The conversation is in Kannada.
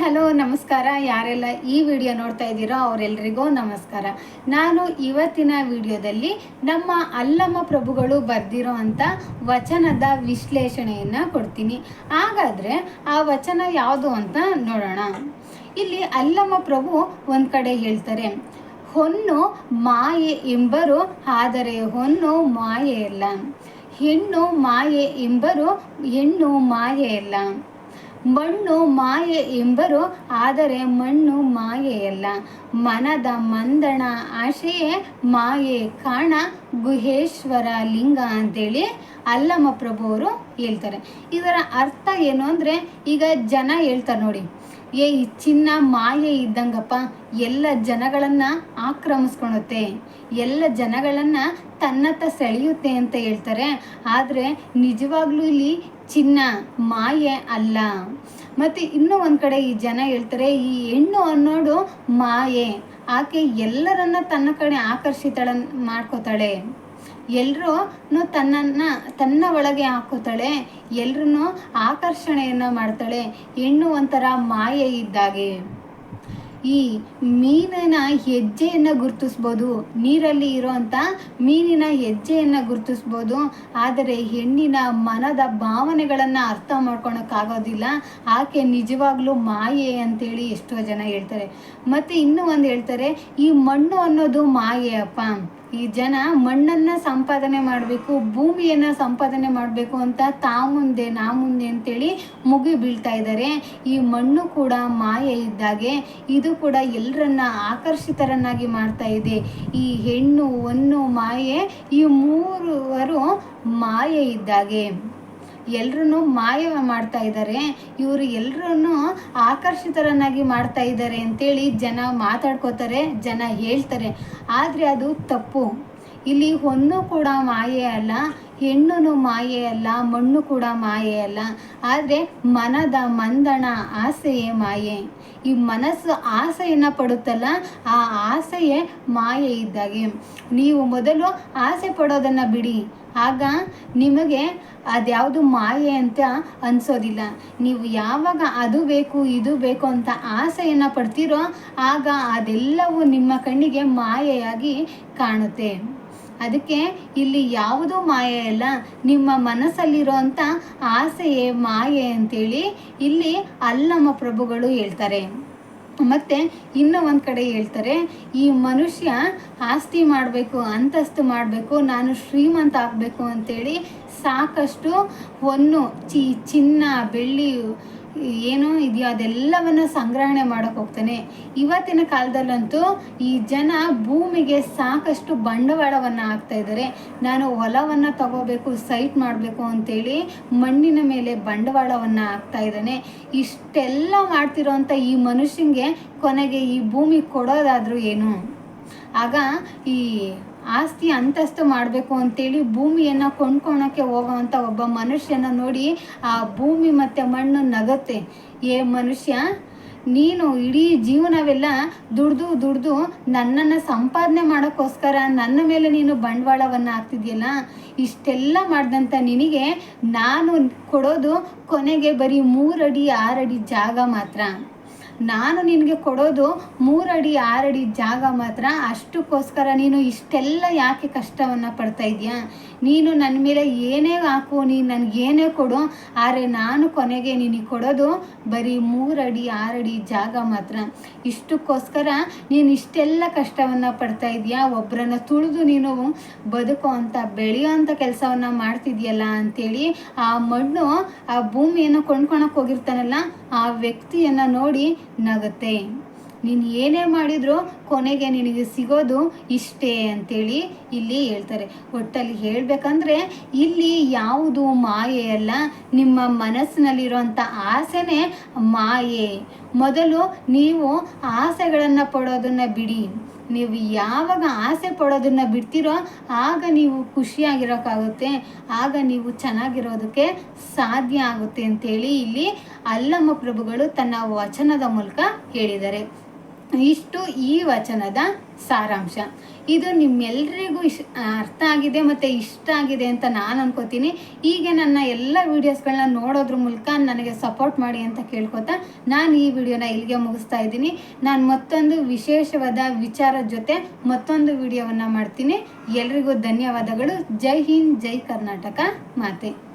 ಹಲೋ ನಮಸ್ಕಾರ. ಯಾರೆಲ್ಲ ಈ ವಿಡಿಯೋ ನೋಡ್ತಾ ಇದ್ದೀರೋ ಅವರೆಲ್ಲರಿಗೂ ನಮಸ್ಕಾರ. ನಾನು ಇವತ್ತಿನ ವಿಡಿಯೋದಲ್ಲಿ ನಮ್ಮ ಅಲ್ಲಮ ಪ್ರಭುಗಳು ಬರೆದಿರೋ ಅಂಥ ವಚನದ ವಿಶ್ಲೇಷಣೆಯನ್ನು ಕೊಡ್ತೀನಿ. ಹಾಗಾದರೆ ಆ ವಚನ ಯಾವುದು ಅಂತ ನೋಡೋಣ. ಇಲ್ಲಿ ಅಲ್ಲಮ ಪ್ರಭು ಒಂದು ಕಡೆ ಹೇಳ್ತಾರೆ, ಹೊನ್ನು ಮಾಯೆ ಎಂಬರು, ಆದರೆ ಹೊನ್ನು ಮಾಯೆಯಲ್ಲ. ಹೆಣ್ಣು ಮಾಯೆ ಎಂಬರು, ಹೆಣ್ಣು ಮಾಯೆಯಲ್ಲ. ಮಣ್ಣು ಮಾಯೆ ಎಂಬರು, ಆದರೆ ಮಣ್ಣು ಮಾಯೆಯಲ್ಲ. ಮನದ ಮಂದಣ ಆಶೆಯೇ ಮಾಯೆ ಕಾಣ ಗುಹೇಶ್ವರ ಲಿಂಗ ಅಂತೇಳಿ ಅಲ್ಲಮ ಪ್ರಭು ಅವರು ಹೇಳ್ತಾರೆ. ಇದರ ಅರ್ಥ ಏನು ಅಂದರೆ, ಈಗ ಜನ ಹೇಳ್ತಾರೆ ನೋಡಿ, ಈ ಚಿನ್ನ ಮಾಯೆ ಇದ್ದಂಗಪ್ಪ, ಎಲ್ಲ ಜನಗಳನ್ನು ಆಕ್ರಮಿಸ್ಕೊಳುತ್ತೆ, ಎಲ್ಲ ಜನಗಳನ್ನು ತನ್ನತ್ತ ಸೆಳೆಯುತ್ತೆ ಅಂತ ಹೇಳ್ತಾರೆ. ಆದರೆ ನಿಜವಾಗ್ಲೂ ಇಲ್ಲಿ ಚಿನ್ನ ಮಾಯೆ ಅಲ್ಲ. ಮತ್ತು ಇನ್ನೂ ಒಂದು ಕಡೆ ಈ ಜನ ಹೇಳ್ತಾರೆ, ಈ ಹೆಣ್ಣು ಅನ್ನೋದು ಮಾಯೆ, ಆಕೆ ಎಲ್ಲರನ್ನ ತನ್ನ ಕಡೆ ಆಕರ್ಷಿತಳ ಮಾಡ್ಕೋತಾಳೆ, ಎಲ್ಲರೂ ತನ್ನ ಒಳಗೆ ಹಾಕೋತಾಳೆ, ಎಲ್ಲರೂ ಆಕರ್ಷಣೆಯನ್ನು ಮಾಡ್ತಾಳೆ. ಹೆಣ್ಣು ಒಂಥರ ಮಾಯೆ ಇದ್ದಾಗೆ. ಈ ಮೀನಿನ ಹೆಜ್ಜೆಯನ್ನು ಗುರುತಿಸ್ಬೋದು, ನೀರಲ್ಲಿ ಇರೋವಂಥ ಮೀನಿನ ಹೆಜ್ಜೆಯನ್ನು ಗುರುತಿಸ್ಬೋದು, ಆದರೆ ಹೆಣ್ಣಿನ ಮನದ ಭಾವನೆಗಳನ್ನು ಅರ್ಥ ಮಾಡ್ಕೊಳಕ್ಕಾಗೋದಿಲ್ಲ. ಆಕೆ ನಿಜವಾಗ್ಲೂ ಮಾಯೆ ಅಂತೇಳಿ ಎಷ್ಟೋ ಜನ ಹೇಳ್ತಾರೆ. ಮತ್ತು ಇನ್ನೂ ಒಂದು ಹೇಳ್ತಾರೆ, ಈ ಮಣ್ಣು ಅನ್ನೋದು ಮಾಯೆ ಅಪ್ಪ. ಈ ಜನ ಮಣ್ಣನ್ನು ಸಂಪಾದನೆ ಮಾಡಬೇಕು, ಭೂಮಿಯನ್ನು ಸಂಪಾದನೆ ಮಾಡಬೇಕು ಅಂತ ಮುಂದೆ ನಾ ಮುಂದೆ ಅಂತೇಳಿ ಮುಗಿ ಬೀಳ್ತಾ ಇದ್ದಾರೆ. ಈ ಮಣ್ಣು ಕೂಡ ಮಾಯೆ ಇದ್ದಾಗೆ, ಇದು ಕೂಡ ಎಲ್ಲರನ್ನ ಆಕರ್ಷಿತರನ್ನಾಗಿ ಮಾಡ್ತಾ ಇದೆ. ಈ ಹೆಣ್ಣು ಹೊನ್ನು ಮಾಯೆ, ಈ ಮೂರುವರು ಮಾಯೆ ಇದ್ದಾಗೆ, ಎಲ್ಲರೂ ಮಾಯ ಮಾಡ್ತಾ ಇದ್ದಾರೆ, ಇವರು ಎಲ್ಲರನ್ನು ಆಕರ್ಷಿತರನ್ನಾಗಿ ಮಾಡ್ತಾ ಇದ್ದಾರೆ ಅಂತೇಳಿ ಜನ ಮಾತಾಡ್ಕೋತಾರೆ, ಜನ ಹೇಳ್ತಾರೆ. ಆದರೆ ಅದು ತಪ್ಪು. ಇಲ್ಲಿ ಹೊನ್ನು ಕೂಡ ಮಾಯೆ ಅಲ್ಲ, ಹೆಣ್ಣು ಮಾಯೆ ಅಲ್ಲ, ಮಣ್ಣು ಕೂಡ ಮಾಯೆ ಅಲ್ಲ. ಆದರೆ ಮನದ ಮಂದಣ ಆಸೆಯೇ ಮಾಯೆ. ಈ ಮನಸ್ಸು ಆಸೆಯನ್ನು ಪಡುತ್ತಲ್ಲ, ಆ ಆಸೆಯೇ ಮಾಯೆ ಇದ್ದಾಗೆ. ನೀವು ಮೊದಲು ಆಸೆ ಪಡೋದನ್ನು ಬಿಡಿ, ಆಗ ನಿಮಗೆ ಅದ್ಯಾವುದು ಮಾಯೆ ಅಂತ ಅನಿಸೋದಿಲ್ಲ. ನೀವು ಯಾವಾಗ ಅದು ಬೇಕು ಇದು ಬೇಕು ಅಂತ ಆಸೆಯನ್ನು ಪಡ್ತೀರೋ, ಆಗ ಅದೆಲ್ಲವೂ ನಿಮ್ಮ ಕಣ್ಣಿಗೆ ಮಾಯೆಯಾಗಿ ಕಾಣುತ್ತೆ. ಅದಕ್ಕೆ ಇಲ್ಲಿ ಯಾವುದೂ ಮಾಯೆ ಅಲ್ಲ, ನಿಮ್ಮ ಮನಸ್ಸಲ್ಲಿರೋಂಥ ಆಸೆಯೇ ಮಾಯೆ ಅಂತೇಳಿ ಇಲ್ಲಿ ಅಲ್ಲಮ ಪ್ರಭುಗಳು ಹೇಳ್ತಾರೆ. ಮತ್ತು ಇನ್ನೂ ಒಂದು ಕಡೆ ಹೇಳ್ತಾರೆ, ಈ ಮನುಷ್ಯ ಆಸ್ತಿ ಮಾಡಬೇಕು, ಅಂತಸ್ತು ಮಾಡಬೇಕು, ನಾನು ಶ್ರೀಮಂತ ಆಗಬೇಕು ಅಂತೇಳಿ ಸಾಕಷ್ಟು ಹೊನ್ನು ಚಿನ್ನ ಬೆಳ್ಳಿ ಏನೋ ಇದೆಯೋ ಅದೆಲ್ಲವನ್ನು ಸಂಗ್ರಹಣೆ ಮಾಡೋಕ್ಕೆ ಹೋಗ್ತಾನೆ. ಇವತ್ತಿನ ಕಾಲದಲ್ಲಂತೂ ಈ ಜನ ಭೂಮಿಗೆ ಸಾಕಷ್ಟು ಬಂಡವಾಳವನ್ನು ಹಾಕ್ತಾ ಇದ್ದಾರೆ. ನಾನು ಹೊಲವನ್ನು ತಗೋಬೇಕು, ಸೈಟ್ ಮಾಡಬೇಕು ಅಂತೇಳಿ ಮಣ್ಣಿನ ಮೇಲೆ ಬಂಡವಾಳವನ್ನು ಹಾಕ್ತಾ ಇದ್ದಾನೆ. ಇಷ್ಟೆಲ್ಲ ಮಾಡ್ತಿರೋಂಥ ಈ ಮನುಷ್ಯನಿಗೆ ಕೊನೆಗೆ ಈ ಭೂಮಿ ಕೊಡೋದಾದರೂ ಏನು? ಆಗ ಈ ಆಸ್ತಿ ಅಂತಸ್ತು ಮಾಡಬೇಕು ಅಂತೇಳಿ ಭೂಮಿಯನ್ನು ಕೊಂಡ್ಕೊಳಕ್ಕೆ ಹೋಗೋವಂಥ ಒಬ್ಬ ಮನುಷ್ಯನ ನೋಡಿ ಆ ಭೂಮಿ ಮತ್ತು ಮಣ್ಣು ನಗುತ್ತೆ. ಮನುಷ್ಯ, ನೀನು ಇಡೀ ಜೀವನವೆಲ್ಲ ದುಡ್ದು ನನ್ನನ್ನು ಸಂಪಾದನೆ ಮಾಡೋಕ್ಕೋಸ್ಕರ ನನ್ನ ಮೇಲೆ ನೀನು ಬಂಡವಾಳವನ್ನು ಹಾಕ್ತಿದ್ಯಲ್ಲ, ಇಷ್ಟೆಲ್ಲ ಮಾಡಿದಂಥ ನಿನಗೆ ನಾನು ಕೊಡೋದು ಕೊನೆಗೆ ಬರೀ 3 ಅಡಿ 6 ಅಡಿ ಜಾಗ ಮಾತ್ರ. ನಾನು ನಿನಗೆ ಕೊಡೋದು 3 ಅಡಿ 6 ಅಡಿ ಜಾಗ ಮಾತ್ರ. ಅಷ್ಟಕ್ಕೋಸ್ಕರ ನೀನು ಇಷ್ಟೆಲ್ಲ ಯಾಕೆ ಕಷ್ಟವನ್ನು ಪಡ್ತಾ ಇದೆಯಾ? ನೀನು ನನ್ನ ಮೇಲೆ ಏನೇ ಹಾಕು, ನೀನು ನನಗೇನೇ ಕೊಡು, ಆದರೆ ನಾನು ಕೊನೆಗೆ ನಿನಗೆ ಕೊಡೋದು ಬರೀ 3 ಅಡಿ 6 ಅಡಿ ಜಾಗ ಮಾತ್ರ. ಇಷ್ಟಕ್ಕೋಸ್ಕರ ನೀನು ಇಷ್ಟೆಲ್ಲ ಕಷ್ಟವನ್ನು ಪಡ್ತಾ ಇದೆಯಾ? ಒಬ್ಬರನ್ನು ತುಳಿದು ನೀನು ಬದುಕೋ ಅಂಥ ಬೆಳೆಯೋ ಅಂಥ ಕೆಲಸವನ್ನು ಮಾಡ್ತಿದ್ಯಲ್ಲ ಅಂತೇಳಿ ಆ ಮಣ್ಣು ಆ ಭೂಮಿಯನ್ನು ಕೊಂಡ್ಕೊಳಕ್ಕೆ ಹೋಗಿರ್ತಾನಲ್ಲ, ಆ ವ್ಯಕ್ತಿಯನ್ನು ನೋಡಿ ನಗುತ್ತೆ. ನೀನು ಏನೇ ಮಾಡಿದ್ರು ಕೊನೆಗೆ ನಿನಗೆ ಸಿಗೋದು ಇಷ್ಟೇ ಅಂತೇಳಿ ಇಲ್ಲಿ ಹೇಳ್ತಾರೆ. ಒಟ್ಟಲ್ಲಿ ಹೇಳಬೇಕಂದ್ರೆ ಇಲ್ಲಿ ಯಾವುದು ಮಾಯೆ ಅಲ್ಲ, ನಿಮ್ಮ ಮನಸ್ಸಿನಲ್ಲಿರುವಂಥ ಆಸೆನೇ ಮಾಯೆ. ಮೊದಲು ನೀವು ಆಸೆಗಳನ್ನು ಪಡೋದನ್ನು ಬಿಡಿ. ನೀವು ಯಾವಾಗ ಆಸೆ ಪಡೋದನ್ನು ಬಿಡ್ತೀರೋ ಆಗ ನೀವು ಖುಷಿಯಾಗಿರೋಕ್ಕಾಗುತ್ತೆ, ಆಗ ನೀವು ಚೆನ್ನಾಗಿರೋದಕ್ಕೆ ಸಾಧ್ಯ ಆಗುತ್ತೆ ಅಂತೇಳಿ ಇಲ್ಲಿ ಅಲ್ಲಮ ಪ್ರಭುಗಳು ತನ್ನ ವಚನದ ಮೂಲಕ ಹೇಳಿದ್ದಾರೆ. ಇಷ್ಟು ಈ ವಚನದ ಸಾರಾಂಶ. ಇದು ನಿಮ್ಮೆಲ್ಲರಿಗೂ ಅರ್ಥ ಆಗಿದೆ ಮತ್ತು ಇಷ್ಟ ಆಗಿದೆ ಅಂತ ನಾನು ಅನ್ಕೋತೀನಿ. ಹೀಗೆ ನನ್ನ ಎಲ್ಲ ವೀಡಿಯೋಸ್ಗಳನ್ನ ನೋಡೋದ್ರ ಮೂಲಕ ನನಗೆ ಸಪೋರ್ಟ್ ಮಾಡಿ ಅಂತ ಕೇಳ್ಕೊತಾ ನಾನು ಈ ವಿಡಿಯೋನ ಇಲ್ಲಿಗೆ ಮುಗಿಸ್ತಾ ಇದ್ದೀನಿ. ನಾನು ಮತ್ತೊಂದು ವಿಶೇಷವಾದ ವಿಚಾರದ ಜೊತೆ ಮತ್ತೊಂದು ವಿಡಿಯೋವನ್ನು ಮಾಡ್ತೀನಿ. ಎಲ್ರಿಗೂ ಧನ್ಯವಾದಗಳು. ಜೈ ಹಿಂದ್, ಜೈ ಕರ್ನಾಟಕ ಮಾತೆ.